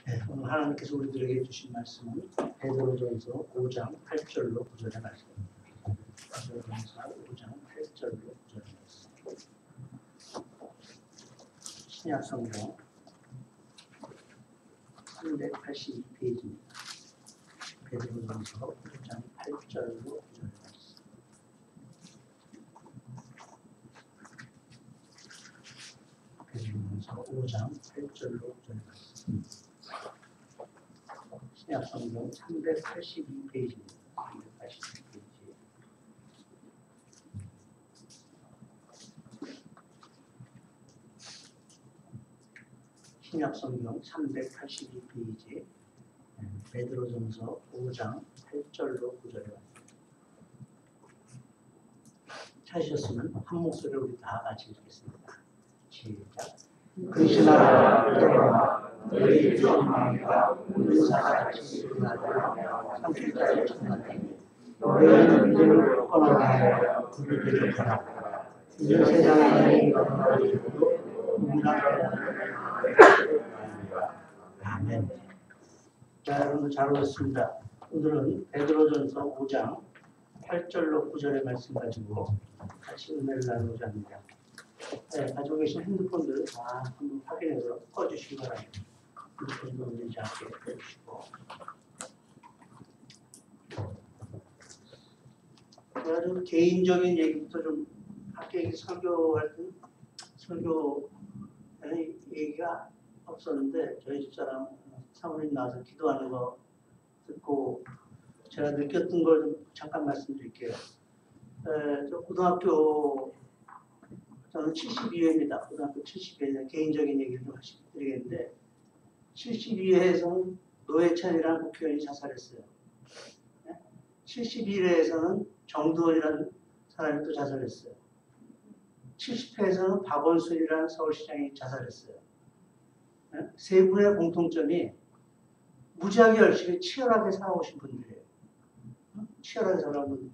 네, 오늘 하나님께서 우리들에게 주신 말씀은 베드로전서 5장 8절로 9절의 말씀입니다. 베드로전서 5장 8절로 9절의 말씀. 신약성경 382페이지입니다. 베드로전서 5장 8절로 9절의 말씀. 베드로전서 5장 8절로 9절의 말씀. 신약성경 382페이지입니다. 382페이지. 신약성경 382페이지 베드로전서 5장 8절로 9절에 왔습니다. 찾으셨으면 한 목소리로 우리 다 같이 읽겠습니다. 시작. 그리스도라 너희 주님과 모든 사람같이 일어나며 성실자를 전하니 너희는 믿음을 권하여 불을 대적하라. 이는 세상에 너희도 아멘. 자, 여러분 잘 오셨습니다. 오늘은 베드로전서 5장 8절로 9절의 말씀 가지고 같이 은혜를 나누고자 합니다. 네, 가지고 계신 핸드폰들 다 한번 확인해서 꺼주시기 바랍니다. 핸드폰도 없는지 함께 꺼주시고. 제가 좀 개인적인 얘기부터 좀 함께 설교할 때 설교 얘기가 없었는데 저희 집사람 사모님 나와서 기도하는 거 듣고 제가 느꼈던 걸 좀 잠깐 말씀드릴게요. 저 고등학교 저는 72회입니다. 고등학교 72회 개인적인 얘기를 좀 드리겠는데 72회에서는 노회찬이라는 국회의원이 자살했어요. 71회에서는 정두원이라는 사람이 또 자살했어요. 70회에서는 박원순이라는 서울시장이 자살했어요. 세 분의 공통점이 무지하게 열심히 치열하게 살아오신 분들이에요. 치열하게 살아온 분들.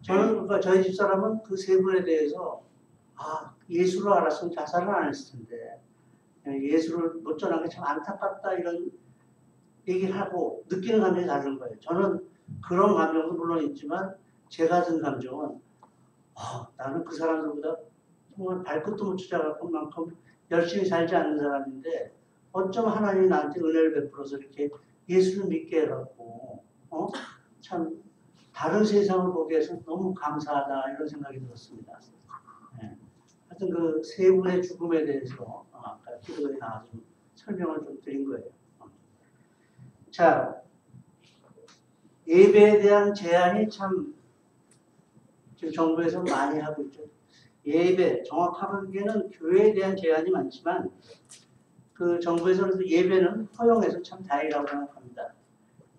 저는 그러니까 저희 집사람은 그 세 분에 대해서 예수를 알았으면 자살은 안 했을 텐데 예수를 못 전한 게 참 안타깝다 이런 얘기를 하고 느끼는 감정이 다른 거예요. 저는 그런 감정도 물론 있지만 제가 든 감정은 나는 그 사람들보다 정말 발끝도 못 찾아갈 만큼 열심히 살지 않는 사람인데 어쩜 하나님이 나한테 은혜를 베풀어서 이렇게 예수를 믿게 해갖고 참 다른 세상을 보게 해서 너무 감사하다 이런 생각이 들었습니다. 네. 하여튼 그 세 분의 죽음에 대해서 아까 기도에 나와서 좀 설명을 좀 드린 거예요. 자, 예배에 대한 제한이 참 지금 정부에서 많이 하고 있죠. 예배, 정확하게는 교회에 대한 제한이 많지만 그 정부에서는 예배는 허용해서 참 다행이라고 생각합니다.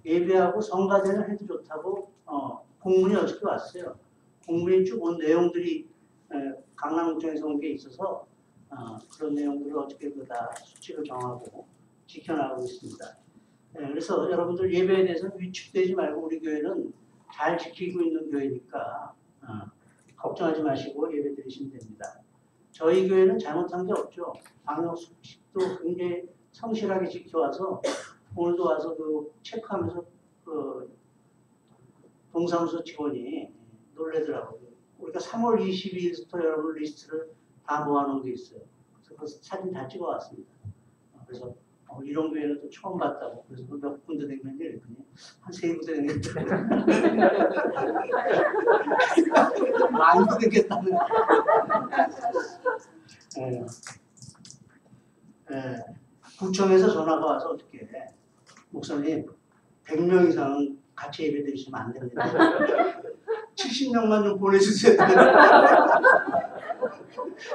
예배하고 성가대는 해도 좋다고 공문이 어저께 왔어요. 공문이 쭉 온 내용들이 강남구청에서 온 게 있어서 그런 내용들을 어저께 다 수칙을 정하고 지켜나가고 있습니다. 그래서 여러분들 예배에 대해서 위축되지 말고 우리 교회는 잘 지키고 있는 교회니까 걱정하지 마시고 예배 드리시면 됩니다. 저희 교회는 잘못한 게 없죠. 방역 수칙도 굉장히 성실하게 지켜와서 오늘도 와서 그 체크하면서 그 동사무소 직원이 놀래더라고요. 우리가 3월 22일부터 여러분 리스트를 다 모아놓은 게 있어요. 그래서 그 사진 다 찍어왔습니다. 그래서 이런 교회는 또 처음 봤다고. 그래서 몇 군데 된 건지 그랬더니 한 3군데 된 게 많이 되겠다는. 구청에서 전화가 와서 어떻게 목사님 100명 이상은 같이 예배 드리시면 안 됩니다. 70명만 좀 보내주세요.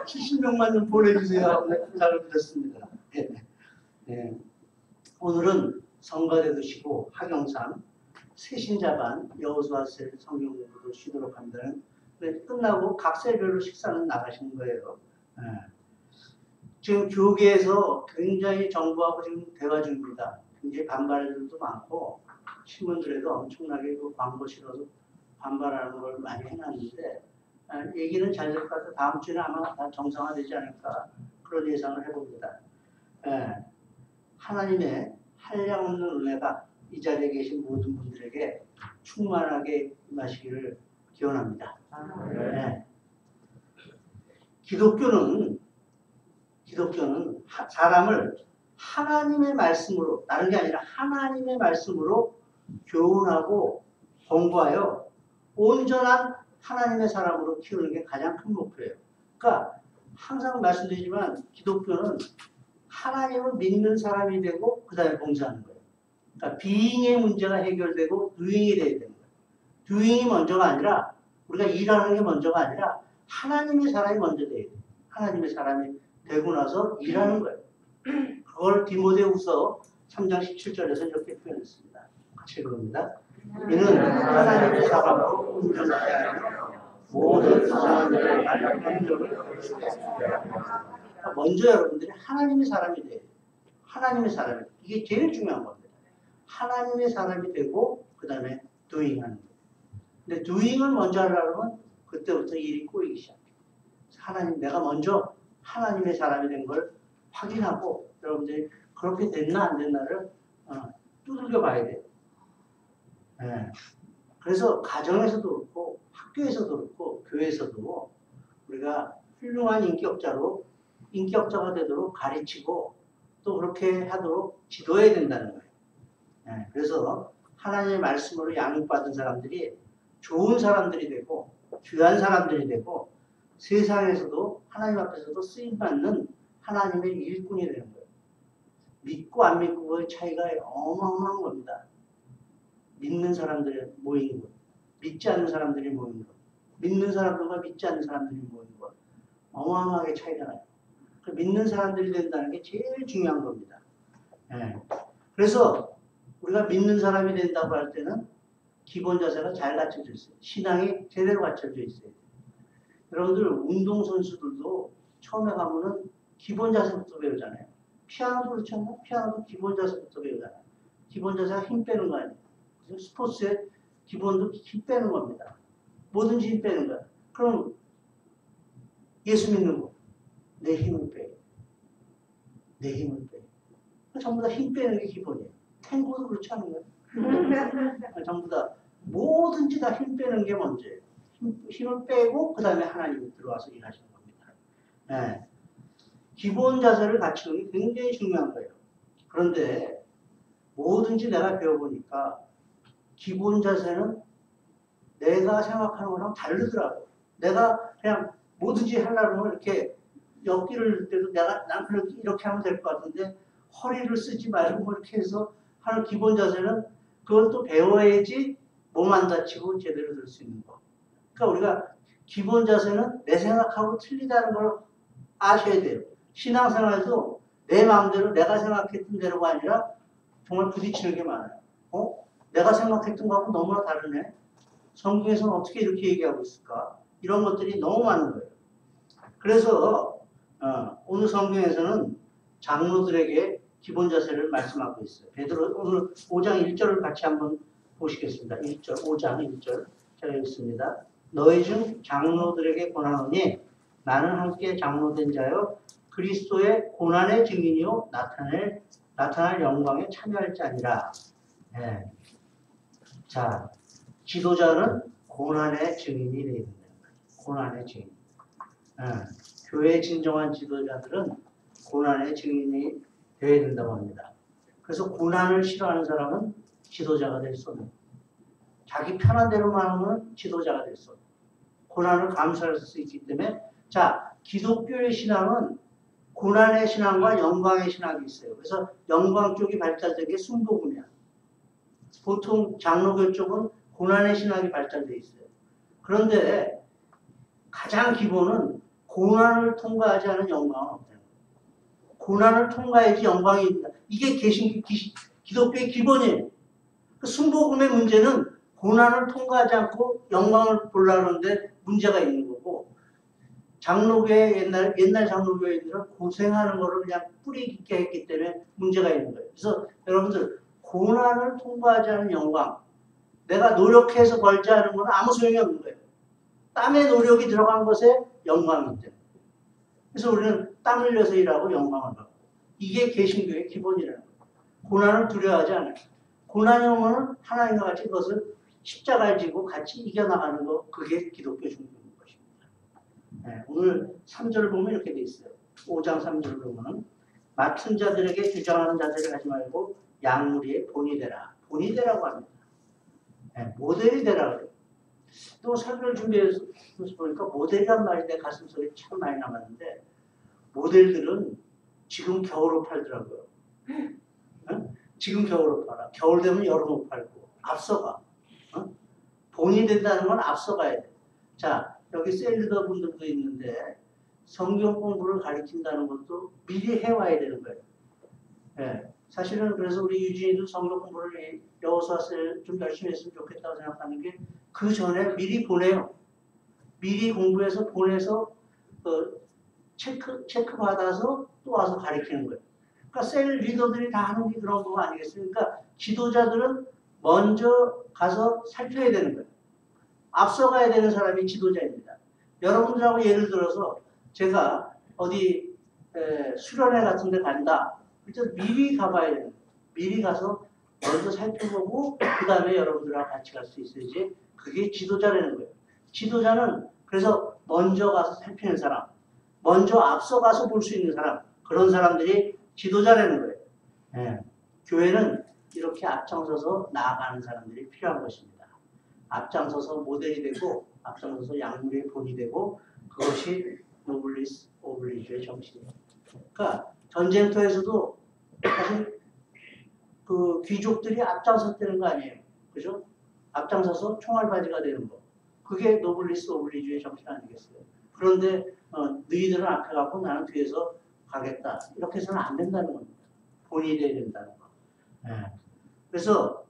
70명만 좀 보내주세요 하고 부탁을 드렸습니다. 오늘은 성가대도 쉬고 하경삼 세신자반 여호수아셀 성경 공부도 쉬도록 합니다. 끝나고 각 세별로 식사는 나가시는 거예요. 지금 교계에서 굉장히 정부하고 지금 대화 중입니다. 굉장히 반발들도 많고 신문들에도 엄청나게 그 광고 실어서 반발하는 걸 많이 해놨는데 얘기는 잘 될 것 같아서 다음 주에는 아마 다 정상화되지 않을까 그런 예상을 해봅니다. 하나님의 한량없는 은혜가 이 자리에 계신 모든 분들에게 충만하게 임하시기를 기원합니다. 네. 기독교는 사람을 하나님의 말씀으로, 다른 게 아니라 하나님의 말씀으로 교훈하고 공부하여 온전한 하나님의 사람으로 키우는 게 가장 큰 목표예요. 그러니까 항상 말씀드리지만 기독교는 하나님을 믿는 사람이 되고 그 다음에 봉사하는 거예요. 그러니까 being의 문제가 해결되고 doing이 돼야 되는 거예요. doing이 먼저가 아니라 우리가 일하는 게 먼저가 아니라 하나님의 사람이 먼저 돼야 돼요. 하나님의 사람이 되고 나서 일하는 거예요. 그걸 디모데후서 3장 17절에서 이렇게 표현했습니다. 같이 읽어봅니다. 이는 하나님의 사람으로 온전하게 하여 모든 사람들의 만족을 먼저 여러분들이 하나님의 사람이 돼요. 하나님의 사람이. 이게 제일 중요한 겁니다. 하나님의 사람이 되고 그 다음에 doing하는 거예요. 근데 doing을 먼저 하려면 그때부터 일이 꼬이기 시작해요. 하나님, 내가 먼저 하나님의 사람이 된 걸 확인하고 여러분들이 그렇게 됐나 안 됐나를 두들겨 봐야 돼요. 네. 그래서 가정에서도 그렇고 학교에서도 그렇고 교회에서도 우리가 훌륭한 인격자가 되도록 가르치고 또 그렇게 하도록 지도해야 된다는 거예요. 네. 그래서 하나님의 말씀으로 양육받은 사람들이 좋은 사람들이 되고 귀한 사람들이 되고 세상에서도 하나님 앞에서도 쓰임받는 하나님의 일꾼이 되는 거예요. 믿고 안 믿고의 차이가 어마어마한 겁니다. 믿는 사람들이 모이는 것, 믿지 않는 사람들이 모이는 것, 믿는 사람들과 믿지 않는 사람들이 모이는 것, 어마어마하게 차이가 나요. 믿는 사람들이 된다는 게 제일 중요한 겁니다. 네. 그래서 우리가 믿는 사람이 된다고 할 때는 기본 자세가 잘 갖춰져 있어요. 신앙이 제대로 갖춰져 있어요. 여러분들 운동선수들도 처음에 가면은 기본 자세부터 배우잖아요. 피아노도 그렇지 않나? 피아노도 기본 자세부터 배우잖아요. 기본 자세가 힘 빼는 거 아니에요. 스포츠의 기본도 힘 빼는 겁니다. 뭐든지 힘 빼는 거야. 그럼 예수 믿는 거. 내 힘을 빼. 내 힘을 빼. 전부 다 힘 빼는 게 기본이에요. 탱고도 그렇지 않은 거예요. 전부 다 뭐든지 다 힘 빼는 게 먼저예요. 힘을 빼고 그 다음에 하나님이 들어와서 일하시는 겁니다. 네. 기본 자세를 갖추는 게 굉장히 중요한 거예요. 그런데 뭐든지 내가 배워보니까 기본 자세는 내가 생각하는 거랑 다르더라고요. 내가 그냥 뭐든지 하려면 이렇게 옆길을 넣을 때도 난 이렇게 하면 될 것 같은데 허리를 쓰지 말고 뭐 이렇게 해서 하는 기본 자세는 그걸 또 배워야지 몸 안 다치고 제대로 들 수 있는 거. 그러니까 우리가 기본 자세는 내 생각하고 틀리다는 걸 아셔야 돼요. 신앙생활도 내 마음대로 내가 생각했던 대로가 아니라 정말 부딪히는 게 많아요. 내가 생각했던 거하고 너무나 다르네. 성경에서는 어떻게 이렇게 얘기하고 있을까? 이런 것들이 너무 많은 거예요. 그래서 오늘 성경에서는 장로들에게 기본 자세를 말씀하고 있어요. 베드로 오늘 5장 1절을 같이 한번 보시겠습니다. 1절, 5장 1절 제가 읽습니다. 너희 중 장로들에게 권하노니 나는 함께 장로된 자요 그리스도의 고난의 증인이요 나타날 영광에 참여할 자니라. 네. 자, 지도자는 고난의 증인이 되는 거예요. 고난의 증인. 교회의 진정한 지도자들은 고난의 증인이 되어야 된다고 합니다. 그래서 고난을 싫어하는 사람은 지도자가 될 수 없는. 자기 편한 대로만 하면 지도자가 될 수 없는. 고난을 감수할 수 있기 때문에 자, 기독교의 신앙은 고난의 신앙과 영광의 신앙이 있어요. 그래서 영광 쪽이 발달된 게 순복음이야. 보통 장로교 쪽은 고난의 신앙이 발달되어 있어요. 그런데 가장 기본은 고난을 통과하지 않은 영광은 없다는 거예요. 고난을 통과해야지 영광이 있다. 이게 기독교의 기본이에요. 그 순복음의 문제는 고난을 통과하지 않고 영광을 보려고 하는데 문제가 있는 거고 장로교의 옛날 장로교회들은 고생하는 거를 그냥 뿌리 깊게 했기 때문에 문제가 있는 거예요. 그래서 여러분들 고난을 통과하지 않은 영광 내가 노력해서 벌지 않은 건 아무 소용이 없는 거예요. 땀의 노력이 들어간 것에 영광이 있대요. 그래서 우리는 땀 흘려서 일하고 영광을 받고 이게 개신교의 기본이라는 거예요. 고난을 두려워하지 않아요. 고난이 오면 하나님과 같이 그것을 십자가를 지고 같이 이겨나가는 거, 그게 기독교 중심인 것입니다. 네, 오늘 3절을 보면 이렇게 돼 있어요. 5장 3절을 보면 맡은 자들에게 주장하는 자들을 하지 말고 양무리의 본이 되라. 본이 되라고 합니다. 네, 모델이 되라 그래요. 또 설교를 준비해서 보니까 모델이란 말이 내 가슴속에 참 많이 남았는데 모델들은 지금 겨울옷 팔더라고요. 네? 지금 겨울옷 팔아. 겨울 되면 여름옷 팔고 앞서가. 본이 된다는 건 앞서가야 돼. 자, 여기 셀리더 분들도 있는데 성경 공부를 가르친다는 것도 미리 해와야 되는 거예요. 네. 사실은 그래서 우리 유진이도 성경 공부를 여호수아서를 좀 열심히 했으면 좋겠다고 생각하는 게 그 전에 미리 보내요. 미리 공부해서 보내서 체크 받아서 또 와서 가르치는 거예요. 그러니까 셀 리더들이 다 하는 게 그런 거 아니겠어요? 그러니까 지도자들은 먼저 가서 살펴야 되는 거예요. 앞서가야 되는 사람이 지도자입니다. 여러분들하고 예를 들어서 제가 어디 수련회 같은 데 간다. 그래서 미리 가봐야 돼요. 미리 가서 먼저 살펴보고 그 다음에 여러분들하고 같이 갈 수 있어야지. 그게 지도자라는 거예요. 지도자는 그래서 먼저 가서 살피는 사람, 먼저 앞서가서 볼 수 있는 사람, 그런 사람들이 지도자라는 거예요. 네. 교회는 이렇게 앞장서서 나아가는 사람들이 필요한 것입니다. 앞장서서 모델이 되고 앞장서서 양무리의 본이 되고 그것이 노블리스 오블리주의 정신이에요. 그러니까 전쟁터에서도 사실 그 귀족들이 앞장섰다는 거 아니에요. 그죠? 앞장서서 총알바지가 되는 거. 그게 노블리스 오블리주의 정신 아니겠어요? 그런데 너희들은 앞에 가고 나는 뒤에서 가겠다. 이렇게 해서는 안 된다는 겁니다. 본이 돼야 된다는 거. 네. 그래서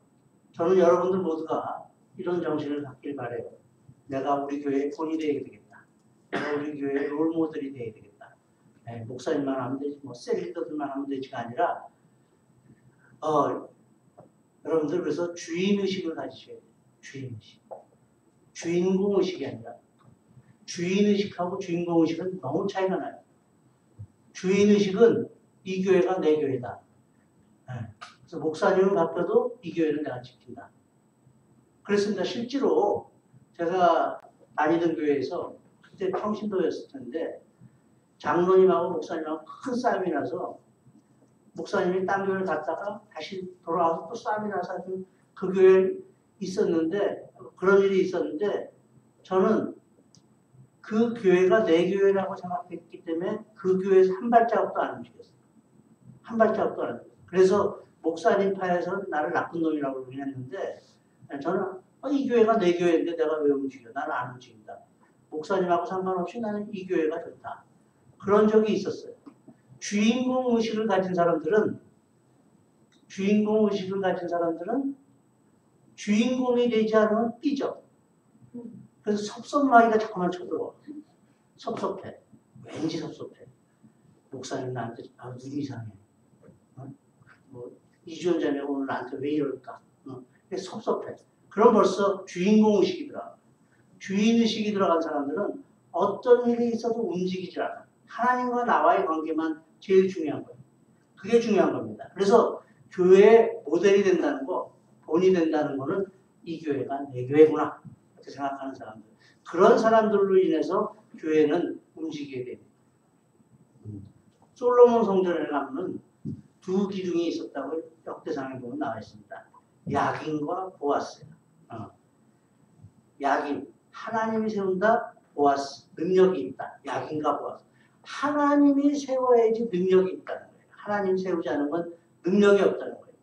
저는 여러분들 모두가 이런 정신을 갖길 바래요. 내가 우리 교회의 본이 되어야 되겠다. 내가 우리 교회의 롤모델이 되어야 되겠다. 네, 목사님만 하면 되지, 뭐 셀리더들만 하면 되지가 아니라 여러분들 그래서 주인의식을 가지셔야 돼요. 주인의식. 주인공의식이 아니라 주인의식하고 주인공의식은 너무 차이가 나요. 주인의식은 이 교회가 내 교회다. 네. 그래서 목사님을 바꿔도 이 교회는 내가 지킨다. 그랬습니다. 실제로 제가 다니던 교회에서 그때 평신도였을 텐데 장로님하고 목사님하고 큰 싸움이 나서 목사님이 딴 교회를 갔다가 다시 돌아와서 또 싸움이 나서 그 교회에 있었는데 그런 일이 있었는데 저는 그 교회가 내 교회라고 생각했기 때문에 그 교회에서 한 발자국도 안 움직였어요. 한 발자국도 안 움직였어요. 그래서 목사님 파에서 나를 나쁜 놈이라고 그러긴 했는데 저는 이 교회가 내 교회인데 내가 왜 움직여? 나는 안 움직인다. 목사님하고 상관없이 나는 이 교회가 좋다. 그런 적이 있었어요. 주인공 의식을 가진 사람들은 주인공이 되지 않으면 삐져. 그래서 섭섭마귀가 자꾸만 쳐들어와. 섭섭해. 왠지 섭섭해. 목사님 나한테 눈이 이상해. 뭐 이주연자매가 오늘 나한테 왜 이럴까? 섭섭해. 그럼 벌써 주인공의식이 들어가. 주인의식이 들어간 사람들은 어떤 일이 있어도 움직이지 않아. 하나님과 나와의 관계만 제일 중요한 거예요. 그게 중요한 겁니다. 그래서 교회의 모델이 된다는 거, 본이 된다는 거는 이 교회가 내 교회구나 이렇게 생각하는 사람들. 그런 사람들로 인해서 교회는 움직이게 됩니다. 솔로몬 성전에 가면 두 기둥이 있었다고 역대상에 보면 나와 있습니다. 야긴과 보아스. 야긴, 하나님이 세운다. 보아스, 능력이 있다. 야긴과 보아스. 하나님이 세워야지 능력이 있다는 거예요. 하나님 세우지 않은 건 능력이 없다는 거예요.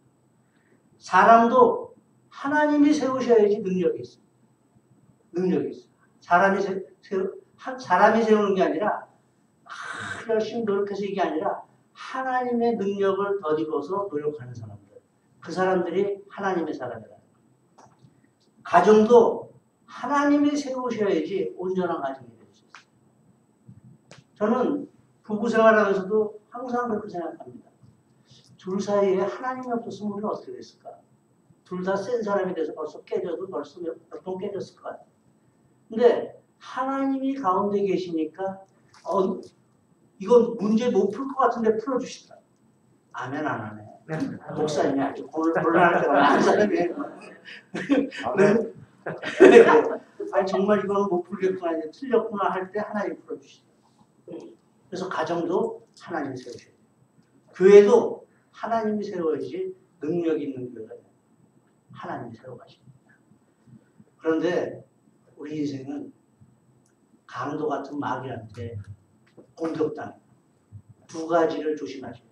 사람도 하나님이 세우셔야지 능력이 있어요. 능력이 있어요. 사람이 세우는 게 아니라 열심히 노력해서 이게 아니라 하나님의 능력을 덧입어서 노력하는 사람들. 그 사람들이 하나님의 사람이라는 거예요. 가정도 하나님이 세우셔야지 온전한 가정이 될 수 있어요. 저는 부부 생활하면서도 항상 그렇게 생각합니다. 둘 사이에 하나님이 없었으면 우리는 어떻게 됐을까? 둘 다 센 사람이 돼서 벌써 몇 번 깨졌을 것 같아요. 근데 하나님이 가운데 계시니까 이건 문제 못 풀 것 같은데 풀어주시더라. 아멘 안 하네. 목사님이 아주 곤란할 때가 많은 사람이에요. 아멘. 아니 정말 이거는 못 풀겠구나, 이제 틀렸구나 할 때 하나님 풀어주시죠. 그래서 가정도 하나님이 세우셔요. 교회도 하나님이 세워야지 능력 있는 교회가 돼요. 하나님이 세워가십니다. 그런데 우리 인생은 강도 같은 마귀한테 공격당해요. 두 가지를 조심하셔야 돼요.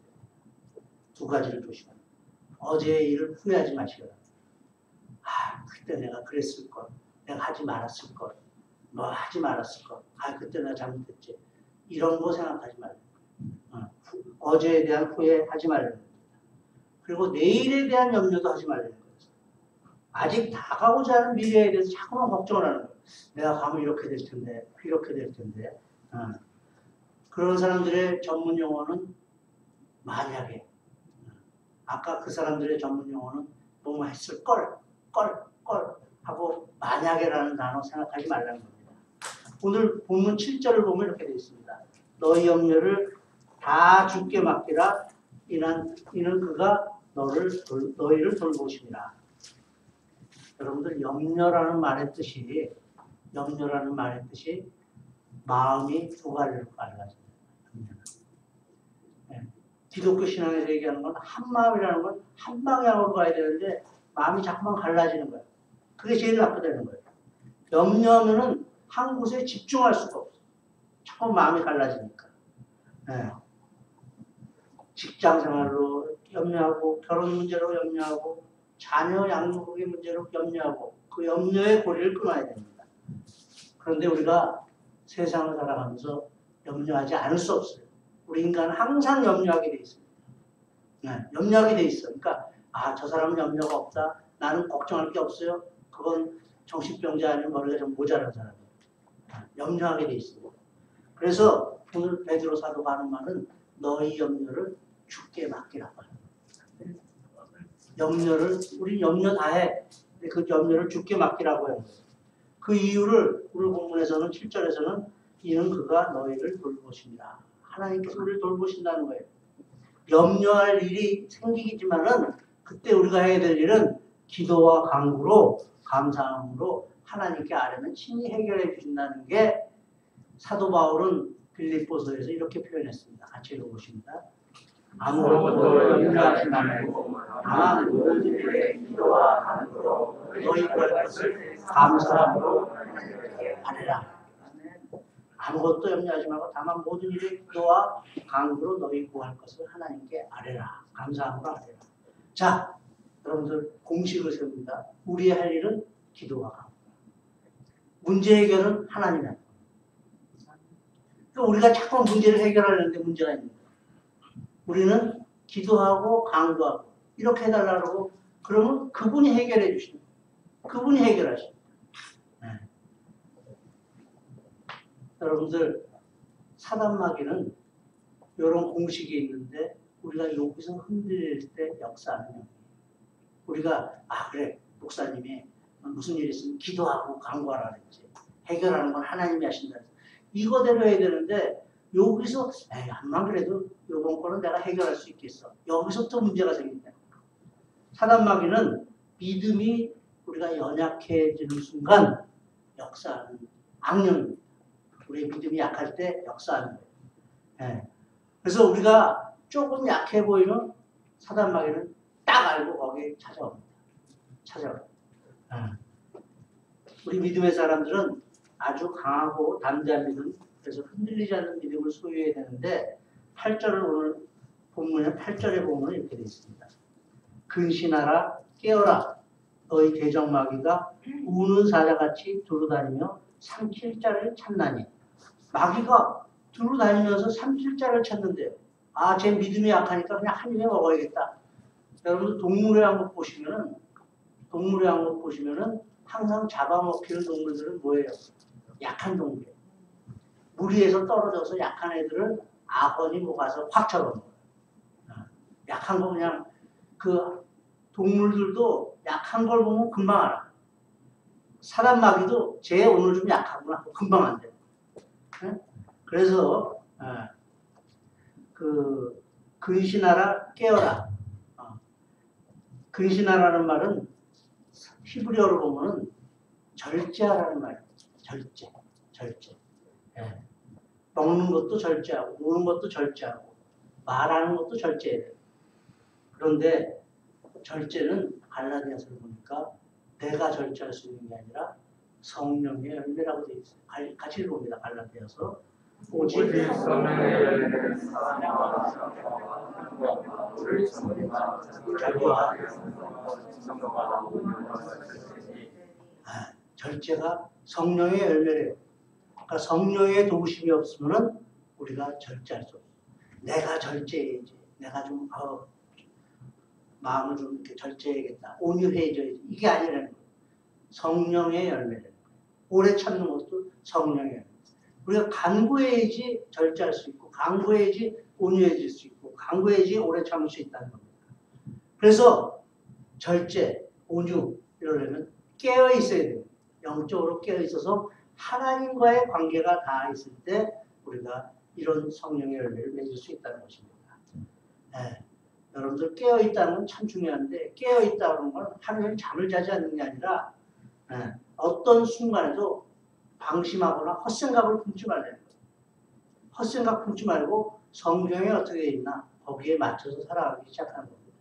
두 가지를 조심하셔야 돼요. 어제의 일을 후회하지 마시라. 아, 그때 내가 그랬을 걸. 내가 하지 말았을 걸. 뭐 하지 말았을 걸. 아, 그때 내가 잘못했지. 이런 거 생각하지 말고. 어제에 대한 후회하지 말라는 겁니다. 그리고 내일에 대한 염려도 하지 말라는 거예요. 아직 다가오지 않은 미래에 대해서 자꾸만 걱정을 하는 거예요. 내가 가면 이렇게 될 텐데, 이렇게 될 텐데. 그런 사람들의 전문 용어는 만약에. 아까 그 사람들의 전문 용어는 뭐뭐 했을 걸 하고 만약에라는 단어 생각하지 말라는 겁니다. 오늘 본문 7절을 보면 이렇게 되어 있습니다. 너희 염려를 다 주께 맡기라. 이는 그가 너희를 돌보심이라. 여러분들 염려라는 말의 뜻이 마음이 두 가지로 갈라집니다. 네. 기독교 신앙에서 얘기하는 건 한 마음이라는 건 한 방향으로 가야 되는데 마음이 자꾸만 갈라지는 거예요. 그게 제일 나쁘다는 거예요. 염려하면은 한 곳에 집중할 수가 없어요. 자꾸 마음이 갈라지니까. 네. 직장 생활로 염려하고 결혼 문제로 염려하고 자녀 양육의 문제로 염려하고 그 염려의 고리를 끊어야 됩니다. 그런데 우리가 세상을 살아가면서 염려하지 않을 수 없어요. 우리 인간은 항상 염려하게 돼 있습니다. 네, 염려하게 돼 있어요. 그러니까 저 사람은 염려가 없다. 나는 걱정할 게 없어요. 그건 정신병자 아니면 머리가 좀 모자란 사람이에요. 염려하게 돼 있습니다. 그래서 오늘 베드로 사도가 하는 말은 너희 염려를 주께 맡기라고 해요. 우리 염려 다 해. 근데 그 염려를 주께 맡기라고 해요. 그 이유를 오늘 본문에서는 7절에서는 이는 그가 너희를 돌보십니다. 하나님께서 우리를 돌보신다는 거예요. 염려할 일이 생기지만은 그때 우리가 해야 될 일은 기도와 간구로 감사함으로 하나님께 아뢰면 친히 해결해 주신다는 게 사도 바울은 빌립보서에서 이렇게 표현했습니다. 같이 읽어보십니다. 아무것도 염려하지 말고 다만 모든 일에 기도와 간구로 너희 구할 것을 감사함으로 하나님께 아뢰라. 아무것도 염려하지 말고 다만 모든 일에 기도와 간구로 너희 구할 것을 하나님께 아뢰라. 감사함으로 아뢰라. 자, 여러분들 공식을 세웁니다. 우리의 할 일은 기도와 간구. 문제 해결은 하나님이 합니다. 그러니까 우리가 자꾸 문제를 해결하려는데 문제가 있는 거예요. 우리는 기도하고 간구하고 이렇게 해달라고 그러면 그분이 해결해 주십니다. 그분이 해결하십니다. 네. 여러분들 사단마귀는 이런 공식이 있는데 우리가 여기서 흔들릴 때 역사하는 영이에요. 우리가 그래 목사님이 무슨 일 있으면 기도하고 간구하라 그랬지. 해결하는 건 하나님이 하신다. 이거대로 해야 되는데 여기서 암만 그래도 이번 거는 내가 해결할 수 있겠어. 여기서부터 문제가 생긴다. 사단마귀는 믿음이 우리가 연약해지는 순간 역사하는 악령입니다. 우리의 믿음이 약할 때 역사하는 거예요. 네. 그래서 우리가 조금 약해 보이는 사단마귀는 딱 알고 거기에 찾아옵니다. 우리 믿음의 사람들은 아주 강하고 담대한 믿음, 그래서 흔들리지 않는 믿음을 소유해야 되는데 8절을 오늘 본문에 8절에 보면 이렇게 되어 있습니다. 근신하라 깨어라 너희 대적마귀가 우는 사자같이 두루다니며 삼킬 자를 찾나니. 마귀가 두루다니면서 삼킬 자를 찾는데요. 제 믿음이 약하니까 그냥 한 입에 먹어야겠다. 여러분 동물의 왕국 보시면은 항상 잡아먹히는 동물들은 뭐예요? 약한 동물이에요. 무리에서 떨어져서 약한 애들을 아버지 가서 확 잡아먹어요. 약한 거 그냥 그 동물들도 약한 걸 보면 금방 알아. 사단마귀도 쟤 오늘 좀 약하구나 금방 안 돼요. 그래서 그 근신하라 깨어라 근신하라는 말은 히브리어로 보면은 절제하라는 말이에요. 절제. 예. 먹는 것도 절제하고, 노는 것도 절제하고, 말하는 것도 절제해야 돼요. 그런데 절제는 갈라디아서를 보니까 내가 절제할 수 있는 게 아니라 성령의 열매라고 되어 있어요. 같이 읽어봅니다. 갈라디아서. 오직 성령의 열매를 사랑과 자비와 절제가 성령의 열매래요. 그러니까 성령의 도우심이 없으면 우리가 절제할 수 없어요. 내가 절제해야지. 내가 좀 마음을 좀 이렇게 절제해야겠다. 온유해져야지. 이게 아니라는 거예요. 성령의 열매라는 거예요. 오래 참는 것도 성령의 열매. 우리가 간구해야지 절제할 수 있고, 간구해야지 온유해질 수 있고, 간구해야지 오래 참을 수 있다는 겁니다. 그래서 절제, 온유 이러려면 깨어 있어야 돼요. 영적으로 깨어 있어서 하나님과의 관계가 다 있을 때 우리가 이런 성령의 열매를 맺을 수 있다는 것입니다. 네. 여러분들 깨어 있다는 건 참 중요한데, 깨어 있다는 건 하루 종일 잠을 자지 않는 게 아니라 어떤 순간에도 방심하거나 헛생각을 품지 말라는 거예요. 헛생각 품지 말고 성경에 어떻게 있나 거기에 맞춰서 살아가기 시작하는 겁니다.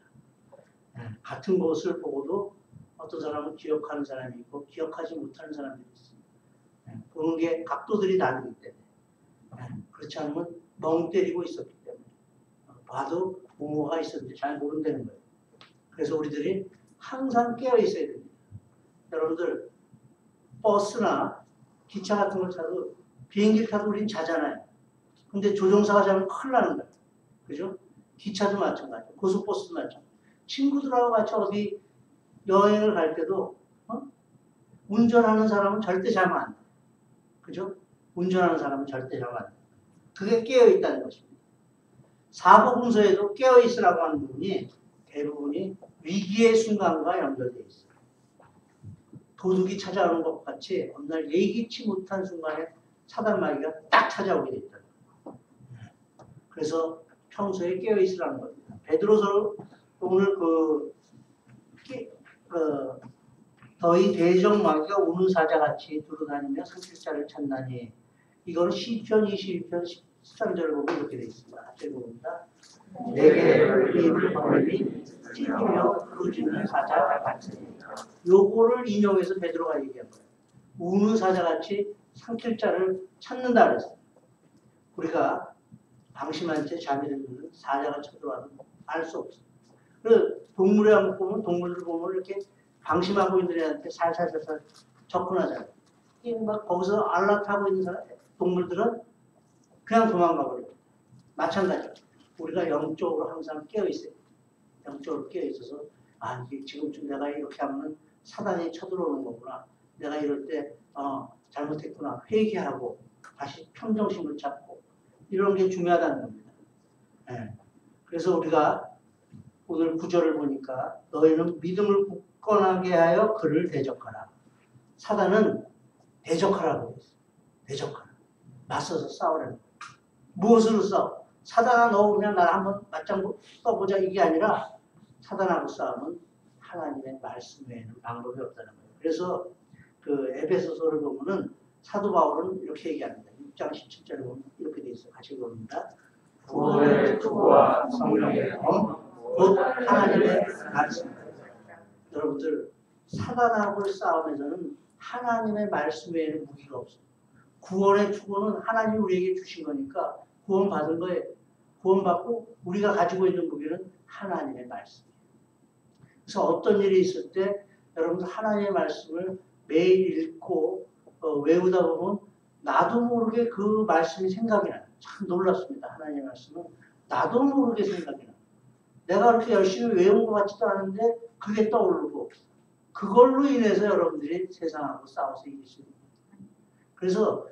같은 것을 보고도 어떤 사람은 기억하는 사람이 있고 기억하지 못하는 사람들이 있어요. 보는 게 각도들이 다르기 때문에. 그렇지 않으면 멍 때리고 있었기 때문에 봐도 뭐가 있었는지 잘 모른다는 거예요. 그래서 우리들이 항상 깨어 있어야 됩니다. 여러분들 버스나 기차 같은 걸 타도 비행기를 타도 우린 자잖아요. 근데 조종사가 자면 큰일 나는 거예요. 그죠? 기차도 마찬가지고 고속버스도 마찬가지고 친구들하고 같이 어디 여행을 갈 때도 운전하는 사람은 절대 자면 안 돼. 그죠? 운전하는 사람은 절대 자면 안 돼. 그게 깨어있다는 것입니다. 사복음서에도 깨어있으라고 하는 부분이 대부분이 위기의 순간과 연결되어 있어요. 도둑이 찾아오는 것 같이 어느 날 예기치 못한 순간에 사단마귀가 딱 찾아오게 돼 있다. 그래서 평소에 깨어있으라는 겁니다. 베드로서 오늘 너희 대적마귀가 우는 사자같이 두루다니며 상실자를 찾나니 이건 시편 21편 13절을 보면 이렇게 되어 있습니다. 제목입니다. 내게 입을 벌림이 찢기며 부르짖는 사자 같으니 요거를 인용해서 베드로가 얘기한 거예요. 우는 사자같이 상실자를 찾는다 그랬어요. 우리가 방심한 채 잠이 들면 사자가 쳐들어와도 알 수 없어요. 그 동물에 한번 보면 동물들 보면 이렇게 방심하고 있는 애한테 살살살살 접근하잖아요. 막 거기서 안락하고 있는 동물들은 그냥 도망가 버려요. 마찬가지로 우리가 영적으로 항상 깨어 있어요. 영적으로 깨어 있어서 이게 지금쯤 내가 이렇게 하면 사단이 쳐들어오는 거구나. 내가 이럴 때 잘못했구나. 회개하고 다시 평정심을 잡고 이런 게 중요하다는 겁니다. 네. 그래서 우리가 오늘 구절을 보니까 너희는 믿음을 굳건하게 하여 그를 대적하라. 사단은 대적하라고 했어요. 대적하라. 맞서서 싸우라는 거예요. 무엇으로 싸워? 사단아 너 그냥 나를 한번 맞장구 써보자 이게 아니라 사단하고 싸우면 하나님의 말씀 외에는 방법이 없다는 거예요. 그래서 그 에베소서를 보면은 사도 바울은 이렇게 얘기합니다. 6장 17절에 보면 이렇게 돼 있어요. 같이 읽어봅니다. 구원의 투구와 성령의 검 곧 하나님의 말씀. 여러분들 사단하고 싸움에서는 하나님의 말씀 외에는 무기가 없어요. 구원의 투구는 하나님이 우리에게 주신 거니까 구원 받은 거예요. 구원 받고 우리가 가지고 있는 무기는 하나님의 말씀이에요. 그래서 어떤 일이 있을 때 여러분들 하나님의 말씀을 매일 읽고 외우다 보면 나도 모르게 그 말씀이 생각이 나요. 참 놀랍습니다. 하나님의 말씀은 나도 모르게 생각이 나요. 내가 그렇게 열심히 외운 것 같지도 않은데 그게 떠오르고 그걸로 인해서 여러분들이 세상하고 싸워서 이길 수 있는 거예요. 그래서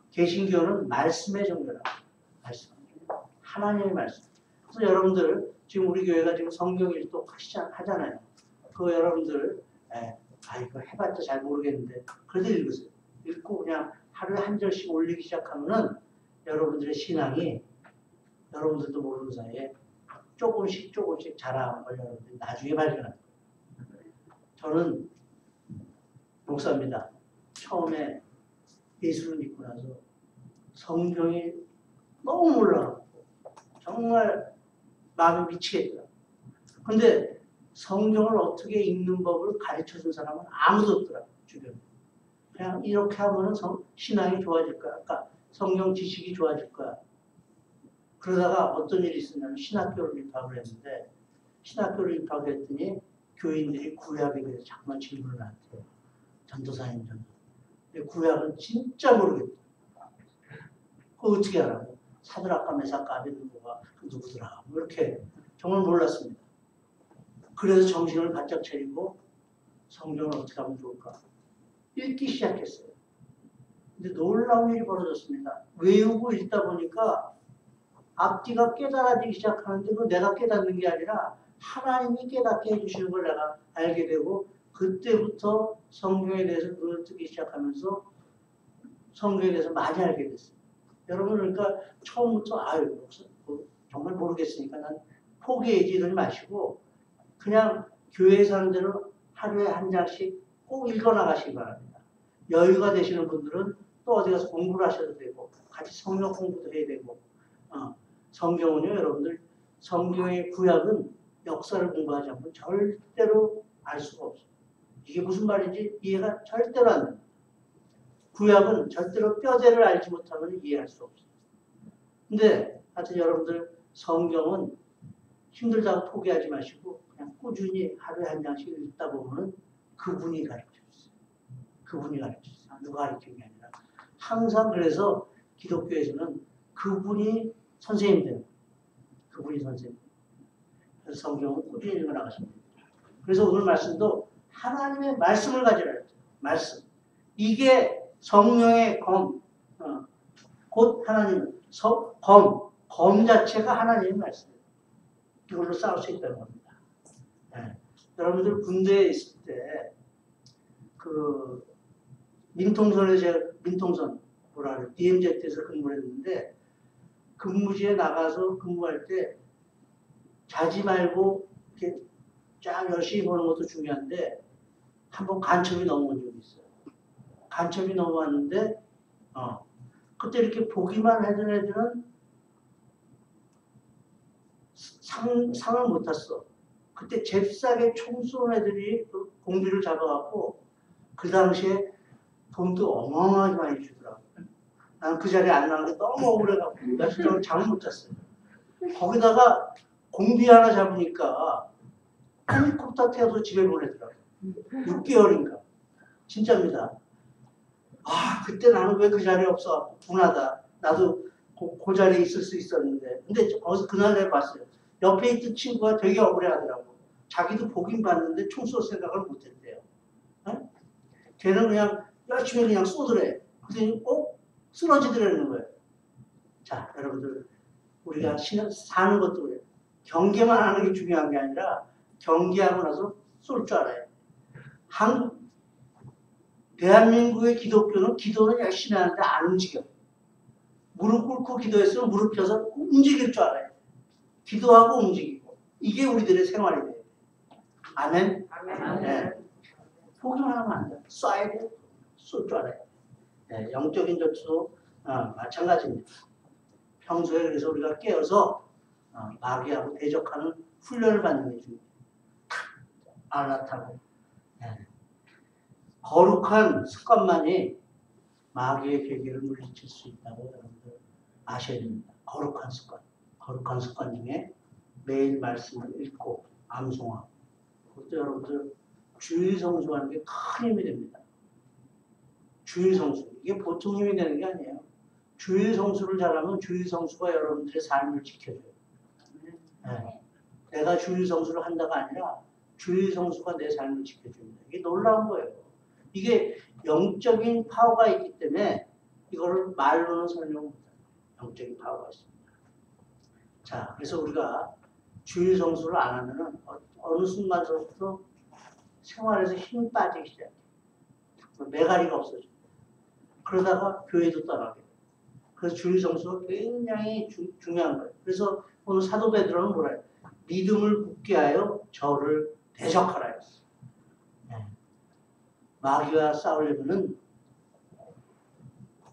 개신교는 말씀의 종교라고 말씀. 하나님의 말씀. 그래서 여러분들 지금 우리 교회가 지금 성경일독 하잖아요. 그거 여러분들 이거 해봤자 잘 모르겠는데 그래도 읽으세요. 읽고 그냥 하루에 한 절씩 올리기 시작하면은 여러분들의 신앙이 여러분들도 모르는 사이에 조금씩 자라는 걸 여러분들이 나중에 발견합니다. 저는 목사입니다. 처음에 예수를 믿고 나서 성경이 너무 놀라고 정말 마음이 미치겠더라고요. 근데 성경을 어떻게 읽는 법을 가르쳐준 사람은 아무도 없더라고요. 주변에. 그냥 이렇게 하면 신앙이 좋아질 거야. 그러니까 성경 지식이 좋아질 거야. 그러다가 어떤 일이 있었냐면 신학교를 입학을 했는데 신학교를 입학을 했더니 교인들이 구약에 대해서 자꾸만 질문을 한대요. 전도사님 전도. 근데 구약은 진짜 모르겠다. 그거 어떻게 하라고? 사드락과 메삭과 아벳느고가 누구더라? 뭐 이렇게 정말 몰랐습니다. 그래서 정신을 바짝 차리고 성경을 어떻게 하면 좋을까? 읽기 시작했어요. 근데 놀라운 일이 벌어졌습니다. 외우고 읽다 보니까 앞뒤가 깨달아지기 시작하는데 그 내가 깨닫는 게 아니라 하나님이 깨닫게 해주시는 걸 내가 알게 되고 그때부터 성경에 대해서 눈을 뜨기 시작하면서 성경에 대해서 많이 알게 됐어요. 여러분 그러니까 처음부터 아유 정말 모르겠으니까 난 포기해지 이러지 마시고 그냥 교회 사람들은 하루에 한 장씩 꼭 읽어나가시기 바랍니다. 여유가 되시는 분들은 또 어디 가서 공부를 하셔도 되고 같이 성경 공부도 해야 되고 성경은요 여러분들 성경의 구약은 역사를 공부하지 않고 절대로 알 수가 없어요. 이게 무슨 말인지 이해가 절대로 안 됩니다. 구약은 절대로 뼈대를 알지 못하면 이해할 수 없어요. 근데 하여튼 여러분들 성경은 힘들다고 포기하지 마시고 그냥 꾸준히 하루에 한 장씩 읽다 보면 그분이 가르쳐주세요. 그분이 가르쳐주세요. 누가 가르치는 게 아니라 항상 그래서 기독교에서는 그분이 선생님 돼요. 그분이 선생님. 그래서 성경은 꾸준히 읽어나가십니다. 그래서 오늘 말씀도 하나님의 말씀을 가지라 했죠. 말씀. 이게 성령의 검. 곧 하나님, 검 자체가 하나님의 말씀이에요. 이걸로 싸울 수 있다는 겁니다. 네. 여러분들 군대에 있을 때, 민통선에 민통선, DMZ에서 근무를 했는데, 근무지에 나가서 근무할 때, 자지 말고, 이렇게 쫙 열심히 보는 것도 중요한데, 한번 간첩이 넘어온 적이 있어요. 간첩이 넘어왔는데, 그때 이렇게 보기만 하던 애들은 상을 못 탔어. 그때 잽싸게 총 쏜 애들이 그 공비를 잡아갖고 그 당시에 돈도 어마어마하게 많이 주더라고. 나는 그 자리에 안 나온 게 너무 억울해갖고 며칠 동안 잠을 못 잤어요. 거기다가 공비 하나 잡으니까 헬리콥터 태워서 집에 보내더라고. 6개월인가. 진짜입니다. 그때 나는 왜 그 자리에 없어갖고 분하다. 나도 그 자리에 있을 수 있었는데. 근데 어디서 그날 내가 봤어요. 옆에 있던 친구가 되게 억울해하더라고. 자기도 보긴 봤는데 총 쏠 생각을 못했대요. 걔는 그냥 열심히 그냥 쏘더래. 그랬더니 쓰러지더라는 거예요. 자, 여러분들 우리가 사는 것도 그래요. 경계만 하는 게 중요한 게 아니라 경계하고 나서 쏠 줄 알아요. 대한민국의 기도는 열심히 하는데 안 움직여. 무릎 꿇고 기도했으면 무릎 펴서 움직일 줄 알아요. 기도하고 움직이고. 이게 우리들의 생활이 돼요. 아멘? 아멘. 네. 포기만 하면 안 돼. 쏴야 돼. 쏠 줄 알아요. 네, 영적인 접수도 마찬가지입니다. 평소에 그래서 우리가 깨어서 마귀하고 대적하는 훈련을 받는 게 중요해요. 안나타고. 네. 거룩한 습관만이 마귀의 계기를 물리칠 수 있다고 여러분들 아셔야 됩니다. 거룩한 습관. 거룩한 습관 중에 매일 말씀을 읽고 암송하고 그것도 여러분들 주일 성수하는 게 큰 힘이 됩니다. 주일 성수. 이게 보통 힘이 되는 게 아니에요. 주일 성수를 잘하면 주일 성수가 여러분들의 삶을 지켜줘요. 네. 내가 주일 성수를 한다가 아니라 주일 성수가 내 삶을 지켜줍니다. 이게 놀라운 거예요. 이게 영적인 파워가 있기 때문에 이거를 말로는 설명 못해요. 영적인 파워가 있습니다. 자, 그래서 우리가 주일 성수를 안 하면은 어느 순간서부터 생활에서 힘이 빠지기 시작해요. 매가리가 없어져요. 그러다가 교회도 떠나게 돼요. 그래서 주일 성수가 굉장히 중요한 거예요. 그래서 오늘 사도 베드로는 뭐라 해요? 믿음을 굳게 하여 저를 대적하라 했어요. 네. 마귀와 싸우려면은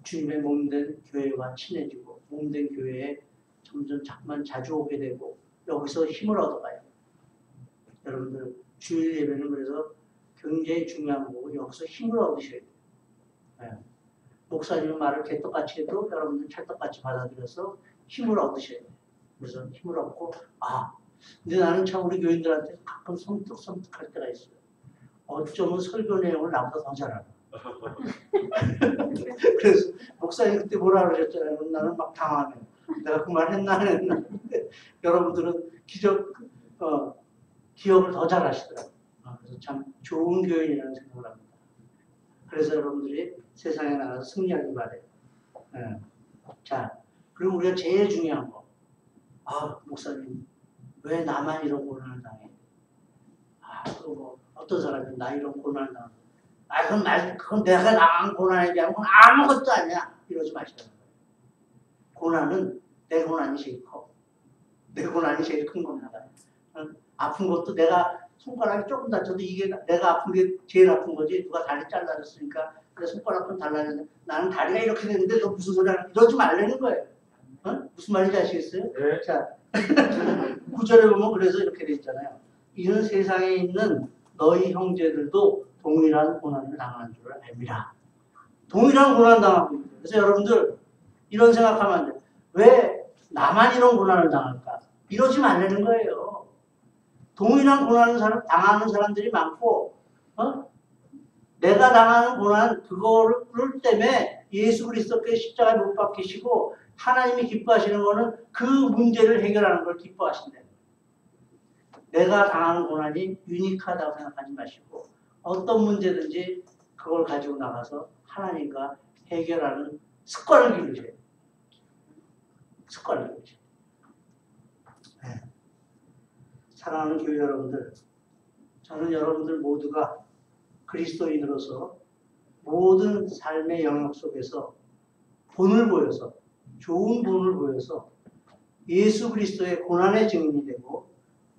주님의 몸된 교회와 친해지고 몸된 교회에 점점 자꾸만 자주 오게 되고 여기서 힘을 얻어가요. 여러분들 주일 예배는 그래서 굉장히 중요한 거고 여기서 힘을 얻으셔야 돼요. 네. 목사님의 말을 개떡같이 해도 여러분들 찰떡같이 받아들여서 힘을 얻으셔야 돼요. 그래서 힘을 얻고 근데 나는 참 우리 교인들한테 가끔 섬뜩할 때가 있어요. 어쩌면 설교 내용을 나보다 더 잘 알아. 그래서 목사님 그때 뭐라 그러셨잖아요. 나는 막 당황해. 내가 그 말 했나 안 했나. 여러분들은 기억을 더 잘 하시더라고요. 그래서 참 좋은 교인이라는 생각을 합니다. 그래서 여러분들이 세상에 나가서 승리하기 바래요. 네. 자, 그리고 우리가 제일 중요한 거. 목사님, 왜 나만 이런 고난을 당해? 또 뭐, 어떤 사람이 나 이런 고난을 당해. 그건 내가 당한 고난에 대한 건 아무것도 아니야. 이러지 마시라는 거예요. 고난은 내 고난이 제일 커. 내 고난이 제일 큰 겁니다. 아픈 것도 내가 손가락이 조금 다쳐도 이게 내가 아픈 게 제일 아픈 거지. 누가 다리 잘라줬으니까 내 손가락은 달라졌는데 나는 다리가 이렇게 됐는데 너 무슨 소리 하냐. 이러지 말라는 거예요. 무슨 말인지 아시겠어요? 네. 자, 9절에 보면 그래서 이렇게 돼 있잖아요. 이는 세상에 있는 너희 형제들도 동일한 고난을 당하는 줄 압니다. 동일한 고난 당하고 있어요. 그래서 여러분들 이런 생각하면 안 돼요. 왜 나만 이런 고난을 당할까? 이러지 말라는 거예요. 동일한 고난을 당하는 사람들이 많고 내가 당하는 고난 그거를 때문에 예수 그리스도께 십자가에 못 박히시고 하나님이 기뻐하시는 거는 그 문제를 해결하는 걸 기뻐하신대요. 내가 당하는 고난이 유니크하다고 생각하지 마시고 어떤 문제든지 그걸 가지고 나가서 하나님과 해결하는 습관을 기르셔야 돼요. 습관을 기르셔야 돼요. 네. 사랑하는 교회 여러분들, 저는 여러분들 모두가 그리스도인으로서 모든 삶의 영역 속에서 본을 보여서 좋은 본을 보여서 예수 그리스도의 고난의 증인이 되고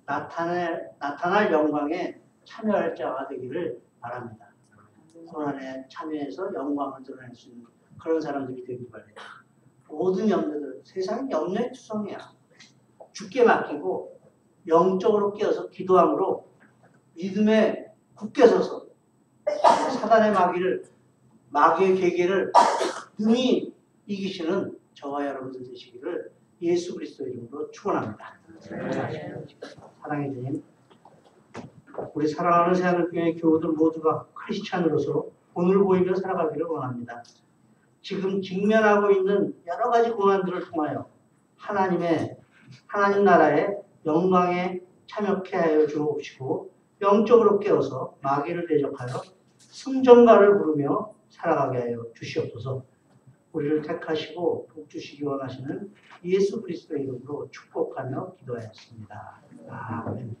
나타날 영광에 참여할 자가 되기를 바랍니다. 고난에 참여해서 영광을 드러낼 수 있는 그런 사람들이 되길 바래요. 모든 염려들, 세상은 염려의 투성이야. 죽게 맡기고 영적으로 깨어서 기도함으로 믿음에 굳게 서서 사단의 마귀의 계계를 능히 이기시는 저와 여러분들 되시기를 예수 그리스도 이름으로 축원합니다. 사랑의 주님, 우리 사랑하는 새하늘교회 교우들 모두가 크리스찬으로서 본을 보이며 살아가기를 원합니다. 지금 직면하고 있는 여러 가지 고난들을 통하여 하나님 나라의 영광에 참여케 하여 주옵시고 영적으로 깨어서 마귀를 대적하여 승전가를 부르며 살아가게 하여 주시옵소서. 우리를 택하시고 복주시기 원하시는 예수 그리스도의 이름으로 축복하며 기도하였습니다. 아멘.